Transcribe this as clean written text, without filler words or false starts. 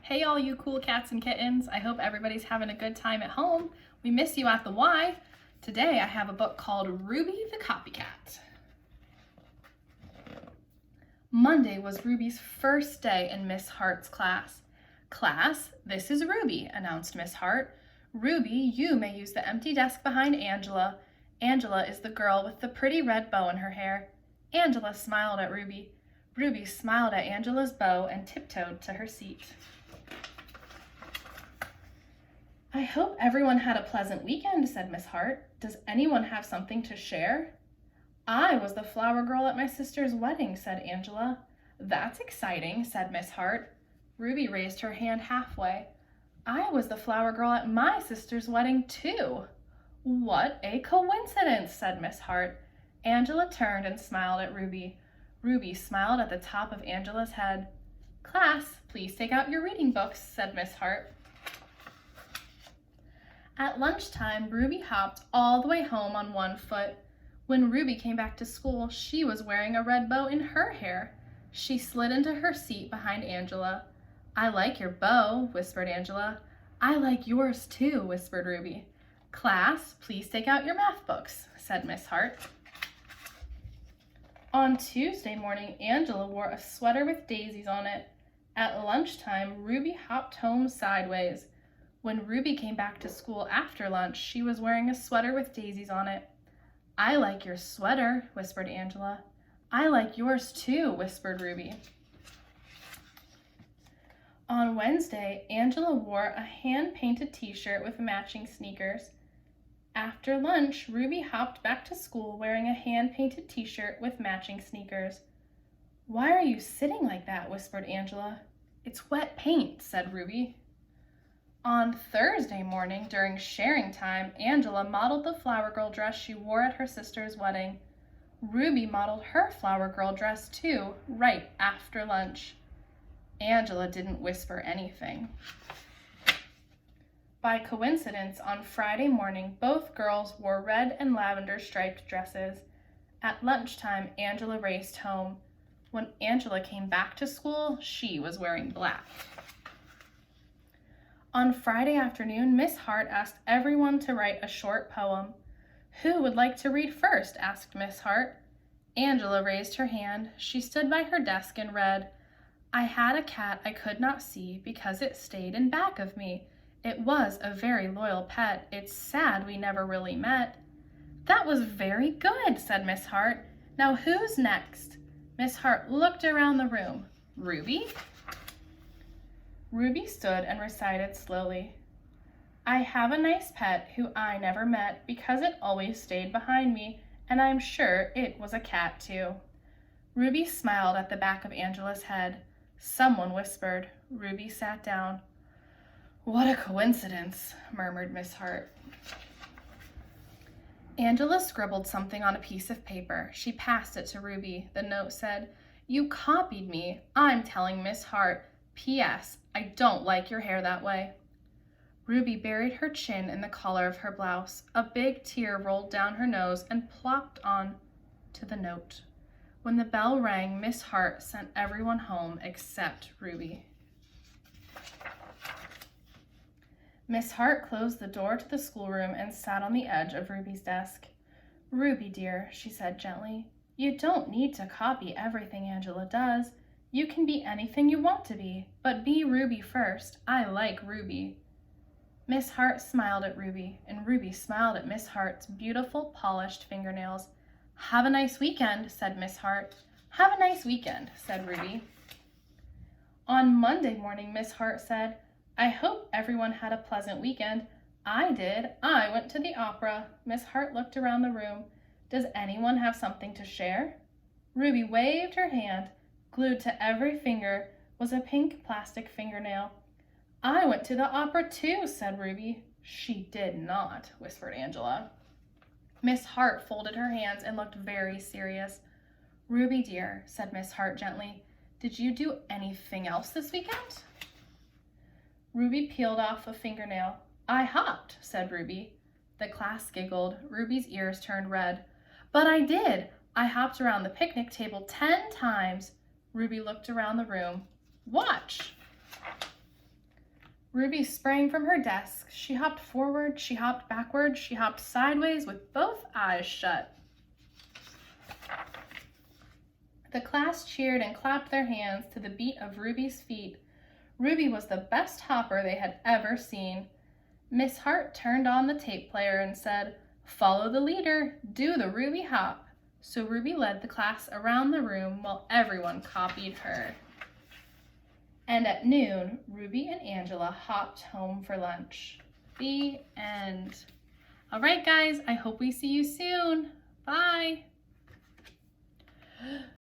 Hey all you cool cats and kittens, I hope everybody's having a good time at home. We miss you at the Y. Today I have a book called Ruby the Copycat. Monday was Ruby's first day in Miss Hart's class. Class, this is Ruby, announced Miss Hart. Ruby, you may use the empty desk behind Angela. Angela is the girl with the pretty red bow in her hair. Angela smiled at Ruby. Ruby smiled at Angela's bow and tiptoed to her seat. I hope everyone had a pleasant weekend, said Miss Hart. Does anyone have something to share? I was the flower girl at my sister's wedding, said Angela. That's exciting, said Miss Hart. Ruby raised her hand halfway. I was the flower girl at my sister's wedding, too. What a coincidence, said Miss Hart. Angela turned and smiled at Ruby. Ruby smiled at the top of Angela's head. Class, please take out your reading books, said Miss Hart. At lunchtime, Ruby hopped all the way home on one foot. When Ruby came back to school, she was wearing a red bow in her hair. She slid into her seat behind Angela. I like your bow, whispered Angela. I like yours too, whispered Ruby. Class, please take out your math books, said Miss Hart. On Tuesday morning, Angela wore a sweater with daisies on it. At lunchtime, Ruby hopped home sideways. When Ruby came back to school after lunch, she was wearing a sweater with daisies on it. I like your sweater, whispered Angela. I like yours too, whispered Ruby. On Wednesday, Angela wore a hand-painted t-shirt with matching sneakers. After lunch, Ruby hopped back to school wearing a hand-painted t-shirt with matching sneakers. Why are you sitting like that, whispered Angela. It's wet paint, said Ruby. On Thursday morning, during sharing time, Angela modeled the flower girl dress she wore at her sister's wedding. Ruby modeled her flower girl dress too, right after lunch. Angela didn't whisper anything. By coincidence, on Friday morning, both girls wore red and lavender striped dresses. At lunchtime, Angela raced home. When Angela came back to school, she was wearing black. On Friday afternoon, Miss Hart asked everyone to write a short poem. Who would like to read first? Asked Miss Hart. Angela raised her hand. She stood by her desk and read, I had a cat I could not see because it stayed in back of me. It was a very loyal pet. It's sad we never really met. That was very good, said Miss Hart. Now who's next? Miss Hart looked around the room. Ruby? Ruby stood and recited slowly. I have a nice pet who I never met because it always stayed behind me, and I'm sure it was a cat too. Ruby smiled at the back of Angela's head. Someone whispered. Ruby sat down. What a coincidence, murmured Miss Hart. Angela scribbled something on a piece of paper. She passed it to Ruby. The note said, You copied me. I'm telling Miss Hart. P.S. I don't like your hair that way. Ruby buried her chin in the collar of her blouse. A big tear rolled down her nose and plopped on to the note. When the bell rang, Miss Hart sent everyone home except Ruby. Miss Hart closed the door to the schoolroom and sat on the edge of Ruby's desk. Ruby, dear, she said gently, you don't need to copy everything Angela does. You can be anything you want to be, but be Ruby first. I like Ruby. Miss Hart smiled at Ruby, and Ruby smiled at Miss Hart's beautiful, polished fingernails. Have a nice weekend, said Miss Hart. Have a nice weekend, said Ruby. On Monday morning, Miss Hart said, I hope everyone had a pleasant weekend. I did. I went to the opera. Miss Hart looked around the room. Does anyone have something to share? Ruby waved her hand. Glued to every finger was a pink plastic fingernail. I went to the opera too, said Ruby. She did not, whispered Angela. Miss Hart folded her hands and looked very serious. Ruby, dear, said Miss Hart gently, did you do anything else this weekend? Ruby peeled off a fingernail. I hopped, said Ruby. The class giggled. Ruby's ears turned red. But I did. I hopped around the picnic table 10 times. Ruby looked around the room. Watch! Ruby sprang from her desk. She hopped forward, she hopped backward, she hopped sideways with both eyes shut. The class cheered and clapped their hands to the beat of Ruby's feet. Ruby was the best hopper they had ever seen. Miss Hart turned on the tape player and said, "Follow the leader, do the Ruby hop." So Ruby led the class around the room while everyone copied her. And at noon, Ruby and Angela hopped home for lunch. The end. All right, guys, I hope we see you soon. Bye.